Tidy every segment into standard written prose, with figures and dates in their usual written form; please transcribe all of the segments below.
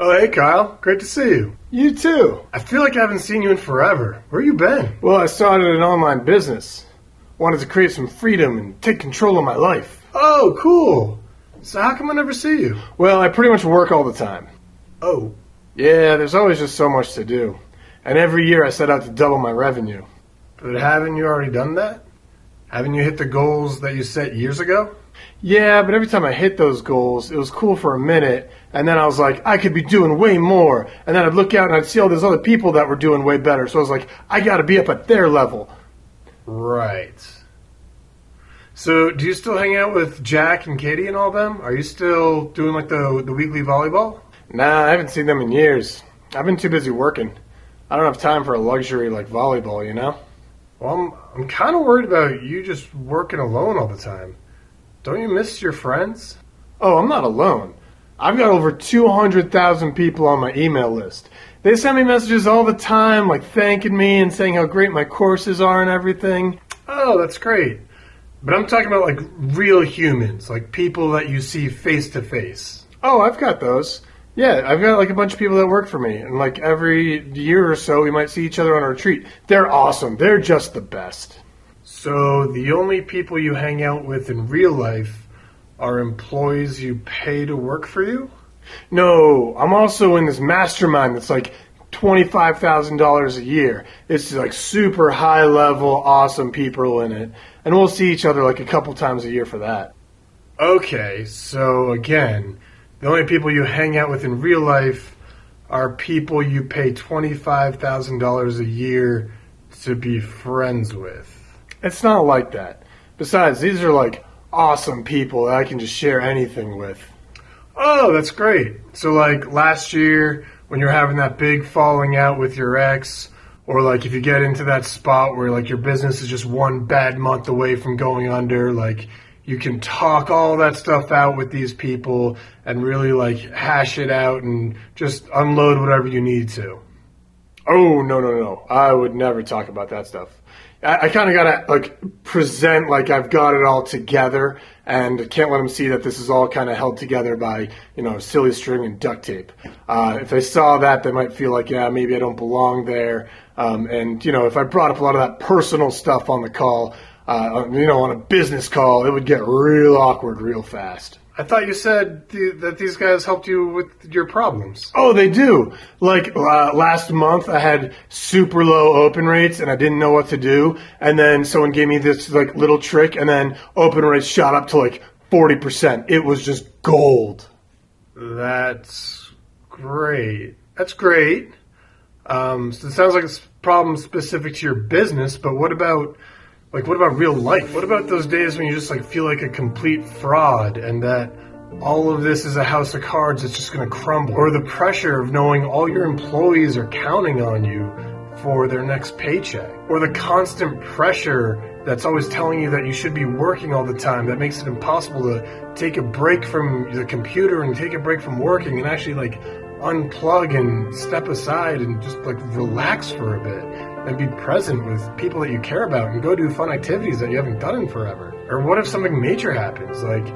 Oh, hey, Kyle. Great to see you. You too. I feel like I haven't seen you in forever. Where you been? Well, I started an online business. Wanted to create some freedom and take control of my life. Oh, cool. So how come I never see you? Well, I pretty much work all the time. Oh, Yeah, there's always just so much to do. And every year I set out to double my revenue. but haven't you already done that? Haven't you hit the goals that you set years ago? Yeah, but every time I hit those goals, it was cool for a minute, and then I was like, I could be doing way more. And then I'd look out and I'd see all those other people that were doing way better. So I was like, I gotta be up at their level. Right. So do you still hang out with Jack and Katie and all them? Are you still doing like the weekly volleyball? Nah, I haven't seen them in years. I've been too busy working. I don't have time for a luxury like volleyball, you know? Well, I'm kind of worried about you just working alone all the time. Don't you miss your friends? Oh, I'm not alone. I've got over 200,000 people on my email list. They send me messages all the time, like thanking me and saying how great my courses are and everything. Oh, that's great. But I'm talking about like real humans, like people that you see face to face. Oh, I've got those. Yeah, I've got like a bunch of people that work for me, and like every year or so we might see each other on a retreat. They're awesome. They're just the best. So the only people you hang out with in real life are employees you pay to work for you? No, I'm also in this mastermind that's like $25,000 a year. It's like super high level, awesome people in it. And we'll see each other like a couple times a year for that. Okay, so again, the only people you hang out with in real life are people you pay $25,000 a year to be friends with. It's not like that. Besides, these are like awesome people that I can just share anything with. Oh, that's great. So like last year when you're having that big falling out with your ex, or like if you get into that spot where like your business is just one bad month away from going under, like you can talk all that stuff out with these people and really like hash it out and just unload whatever you need to. Oh, no. I would never talk about that stuff. I kind of gotta like present like I've got it all together, and can't let them see that this is all kind of held together by silly string and duct tape. If they saw that, they might feel like, yeah, maybe I don't belong there. And if I brought up a lot of that personal stuff on the call, on a business call, it would get real awkward real fast. I thought you said that these guys helped you with your problems. Oh, they do. Like last month, I had super low open rates, and I didn't know what to do. And then someone gave me this like little trick, and then open rates shot up to like 40%. It was just gold. That's great. That's great. So it sounds like it's a problem specific to your business, but what about real life? What about those days when you just like feel like a complete fraud and that all of this is a house of cards that's just going to crumble? Or the pressure of knowing all your employees are counting on you for their next paycheck? Or the constant pressure that's always telling you that you should be working all the time that makes it impossible to take a break from the computer and take a break from working and actually like unplug and step aside and just like relax for a bit and be present with people that you care about and go do fun activities that you haven't done in forever. Or what if something major happens, like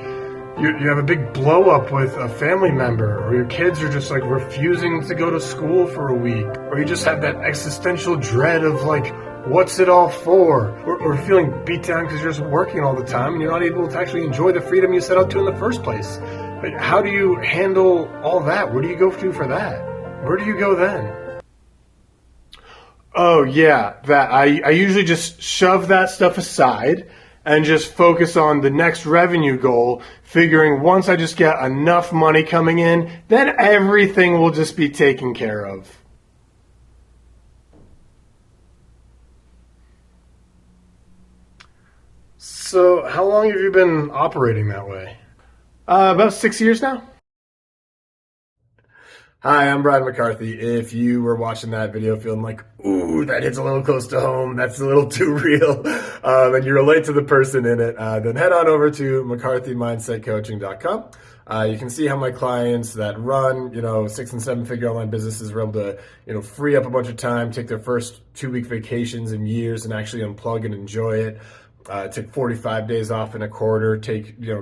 you have a big blow up with a family member, or your kids are just like refusing to go to school for a week, or you just have that existential dread of like, what's it all for? Or feeling beat down because you're just working all the time and you're not able to actually enjoy the freedom you set out to in the first place. Like, how do you handle all that? Where do you go to for that? Where do you go then? Oh yeah, that I usually just shove that stuff aside and just focus on the next revenue goal, figuring once I just get enough money coming in, then everything will just be taken care of. So, how long have you been operating that way? About 6 years now. Hi, I'm Brian McCarthy. If you were watching that video feeling like, ooh, that hits a little close to home, that's a little too real, and you relate to the person in it, then head on over to McCarthyMindsetCoaching.com. You can see how my clients that run, 6 and 7 figure online businesses are able to, free up a bunch of time, take their first 2-week vacations in years and actually unplug and enjoy it. take 45 days off in a quarter,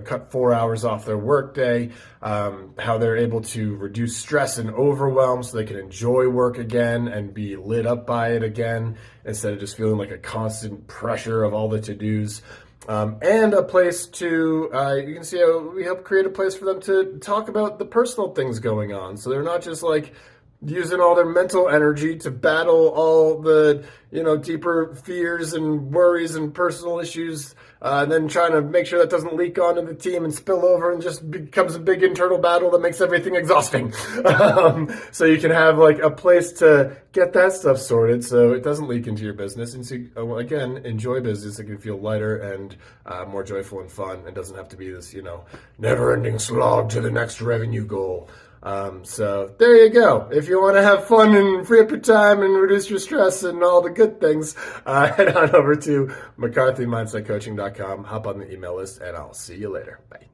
cut 4 hours off their workday, how they're able to reduce stress and overwhelm so they can enjoy work again and be lit up by it again instead of just feeling like a constant pressure of all the to-dos. And a place to, you can see how we help create a place for them to talk about the personal things going on. So they're not just like using all their mental energy to battle all the, deeper fears and worries and personal issues, and then trying to make sure that doesn't leak onto the team and spill over and just becomes a big internal battle that makes everything exhausting. So you can have like a place to get that stuff sorted so it doesn't leak into your business. And so, again, enjoy business. It can feel lighter and more joyful and fun. It doesn't have to be this, never-ending slog to the next revenue goal. So there you go. If you want to have fun and free up your time and reduce your stress and all the good things, head on over to McCarthyMindsetCoaching.com, hop on the email list, and I'll see you later. Bye.